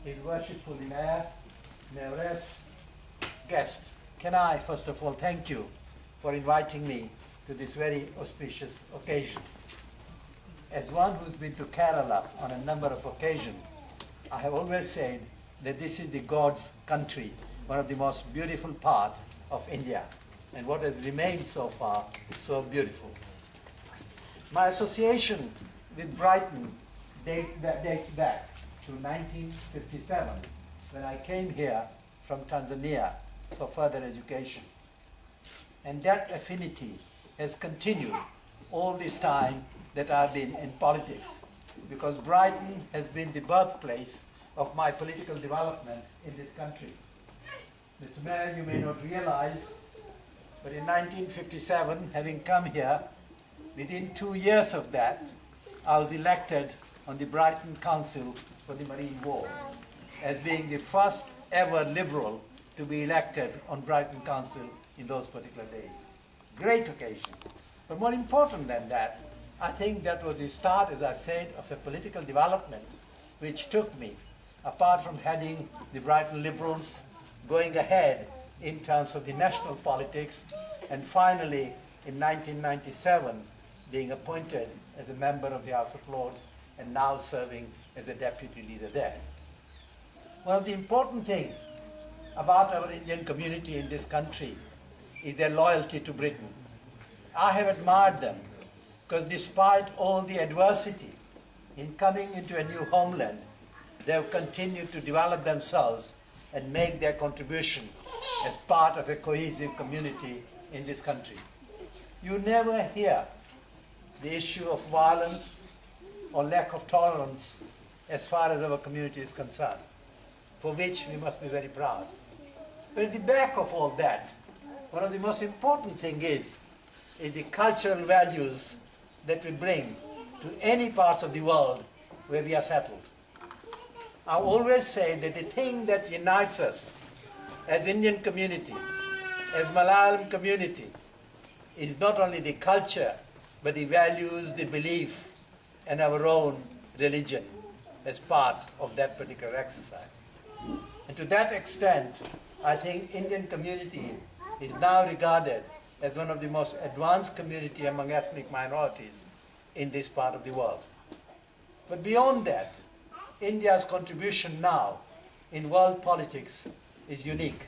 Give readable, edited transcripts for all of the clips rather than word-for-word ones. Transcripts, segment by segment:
His Worshipful Mayor, Mayoress, guests, can I first of all thank you for inviting me to this very auspicious occasion. As one who's been to Kerala on a number of occasions, I have always said that this is the God's country, one of the most beautiful parts of India, and what has remained so far so beautiful. My association with Brighton dates back to 1957, when I came here from Tanzania for further education. And that affinity has continued all this time that I've been in politics, because Brighton has been the birthplace of my political development in this country. Mr. Mayor, you may not realize, but in 1957, having come here, within 2 years of that, I was elected on the Brighton Council for the Marine War, as being the first ever Liberal to be elected on Brighton Council in those particular days. Great occasion. But more important than that, I think that was the start, as I said, of a political development which took me, apart from heading the Brighton Liberals, going ahead in terms of the national politics, and finally in 1997 being appointed as a member of the House of Lords and now serving as a deputy leader there. One of the important things about our Indian community in this country is their loyalty to Britain. I have admired them because despite all the adversity in coming into a new homeland, they have continued to develop themselves and make their contribution as part of a cohesive community in this country. You never hear the issue of violence or lack of tolerance as far as our community is concerned, for which we must be very proud. But at the back of all that, one of the most important things is the cultural values that we bring to any parts of the world where we are settled. I always say that the thing that unites us as Indian community, as Malayalam community, is not only the culture, but the values, the belief, and our own religion as part of that particular exercise. And to that extent, I think Indian community is now regarded as one of the most advanced community among ethnic minorities in this part of the world. But beyond that, India's contribution now in world politics is unique.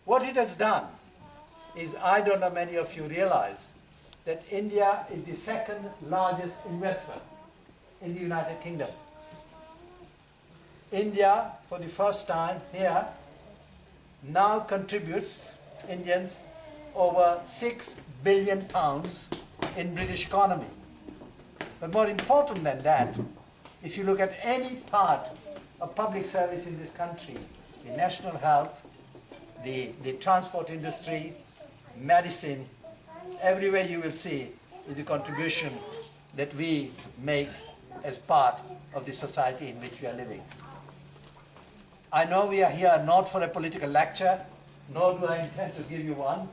What it has done is, I don't know many of you realize, that India is the second largest investor in the United Kingdom. India, for the first time here, now contributes, Indians, over £6 billion in British economy. But more important than that, if you look at any part of public service in this country, the national health, the transport industry, medicine, everywhere you will see is the contribution that we make as part of the society in which we are living. I know we are here not for a political lecture, nor do I intend to give you one,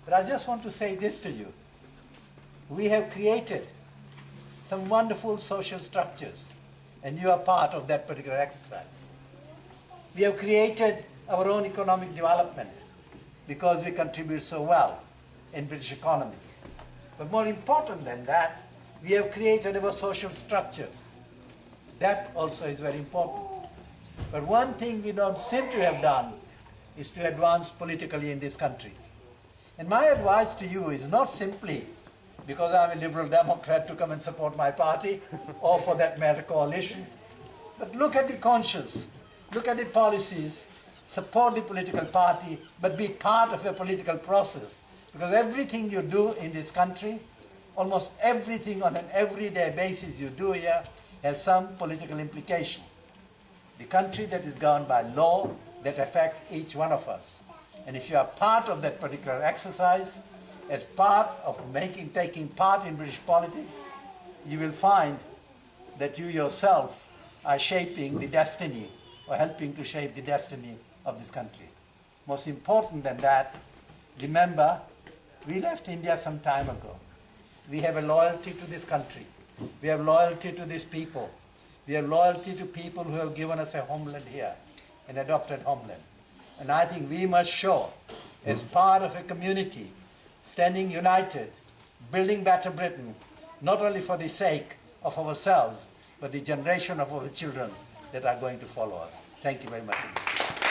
but I just want to say this to you. We have created some wonderful social structures, and you are part of that particular exercise. We have created our own economic development because we contribute so well in British economy. But more important than that, we have created our social structures. That also is very important. But one thing we don't seem to have done is to advance politically in this country. And my advice to you is not simply because I'm a Liberal Democrat to come and support my party, or for that matter coalition, but look at the conscience, look at the policies, support the political party, but be part of a political process. Because everything you do in this country, almost everything on an everyday basis you do here, has some political implication. The country that is governed by law that affects each one of us. And if you are part of that particular exercise, as part of taking part in British politics, you will find that you yourself are shaping the destiny, or helping to shape the destiny of this country. Most important than that, remember, we left India some time ago. We have a loyalty to this country. We have loyalty to these people. We have loyalty to people who have given us a homeland here, an adopted homeland. And I think we must show, as part of a community, standing united, building better Britain, not only for the sake of ourselves, but the generation of our children that are going to follow us. Thank you very much.